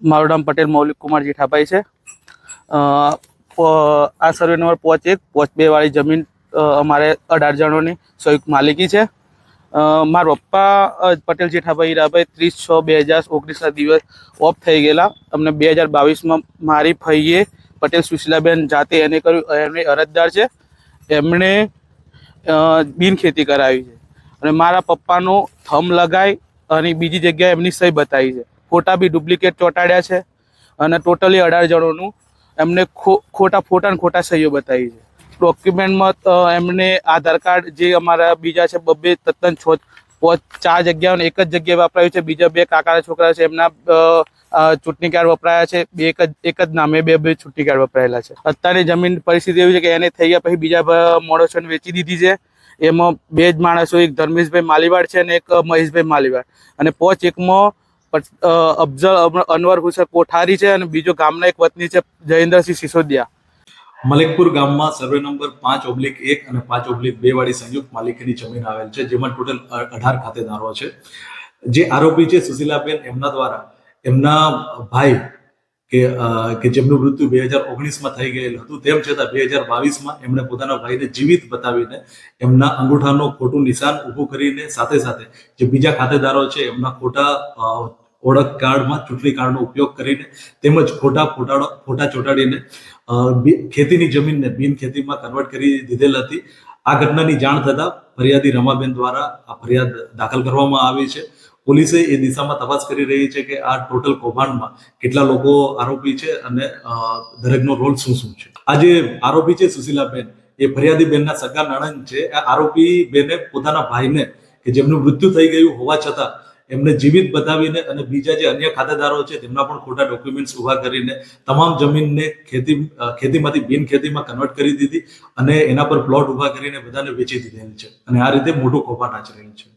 મારું નામ પટેલ મૌલિક કુમાર જેઠાભાઈ છે। આ સર્વે નંબર 5-1-5-2 વાળી જમીન અમારે 18 જણોની સંયુક્ત માલિકી છે। મારા પપ્પા પટેલ જેઠાભાઈ હીરાભાઈ 30/6/2019ના દિવસ ઓફ થઈ ગયેલા। અમને 2022માં મારી ફઈએ પટેલ સુશીલાબેન જાતે એને કર્યું, એમને અરજદાર છે, એમણે બિન ખેતી કરાવી છે અને મારા પપ્પાનો થંબ લગાવી અને બીજી જગ્યાએ એમની સહી બતાવી છે। ફોટા બી ડુપ્લિકેટ ચોંટાડ્યા છે અને ટોટલી 18 જણોનું એમને ખોટા ફોટા અને ખોટા સહીઓ બતાવી છે। ડોક્યુમેન્ટમાં એમને આધાર કાર્ડ જે અમારા બીજા છે બબ્બે તદ્દન 4 જગ્યાઓને એક જ જગ્યાએ વપરાયું છે। બીજા 2 કાકાના છોકરા છે એમના ચૂંટણી કાર્ડ વપરાયા છે, એક જ નામે બે ચૂંટણી કાર્ડ વપરાયેલા છે। અત્યારની જમીન પરિસ્થિતિ એવી છે કે એને થઈ ગયા પછી બીજા માણસોને વેચી દીધી છે। એમાં 2 જ માણસો, એક ધર્મેશભાઈ માલીવાડ છે અને એક મહેશભાઈ માલીવાડ, અને 5-1માં અફઝલ અનવર હુસૈન કોઠારી છે અને બીજો ગામના એક વતની છે જયેન્દ્રસિંહ સિસોદિયા। મલેકપુર ગામમાં સર્વે નંબર 5/1 અને 5/2 વાળી સંયુક્ત માલિકીની જમીન આવેલ છે, જેમાં ટોટલ 18 ખાતેદારો છે। જે આરોપી છે સુશીલાબેન, એમના દ્વારા એમના ભાઈ કે જેમનું મૃત્યુ 2019માં થઈ ગયેલું હતું, તેમ છતાં 2022માં એમણે પોતાના ભાઈને જીવિત બતાવીને એમના અંગૂઠાનું ખોટું નિશાન ઊભું કરીને સાથે સાથે જે બીજા ખાતેદારો છે એમના ખોટા ઓળખ કાર્ડમાં ચૂંટણી કાર્ડનો ઉપયોગ કરીને તેમજ ખોટા ચોંટાડીને ખેતીની જમીનને બિન ખેતીમાં કન્વર્ટ કરી દીધેલ હતી। આ ઘટનાની જાણ થતાં ફરિયાદી રમાબેન દ્વારા આ ફરિયાદ દાખલ કરવામાં આવી છે। પોલીસે એ દિશામાં તપાસ કરી રહી છે કે આ ટોટલ કૌભાંડમાં કેટલા લોકો આરોપી છે અને દરેકનો રોલ શું છે। આ જે આરોપી છે સુશીલાબેન, એ ફરિયાદી બેનના સગા નણંદ છે। આ આરોપી બેને પોતાના ભાઈને કે જેમનું મૃત્યુ થઈ ગયું હોવા છતાં એમને જીવિત બતાવીને અને બીજા જે અન્ય ખાતેદારો છે તેમના પણ ખોટા ડોક્યુમેન્ટ્સ ઉભા કરીને તમામ જમીનને ખેતીમાંથી બિન ખેતીમાં કન્વર્ટ કરી દીધી અને એના પર પ્લોટ ઉભા કરીને બધાને વેચી દીધેલ છે અને આ રીતે મોટું કૌભાંડ આચરેલ છે।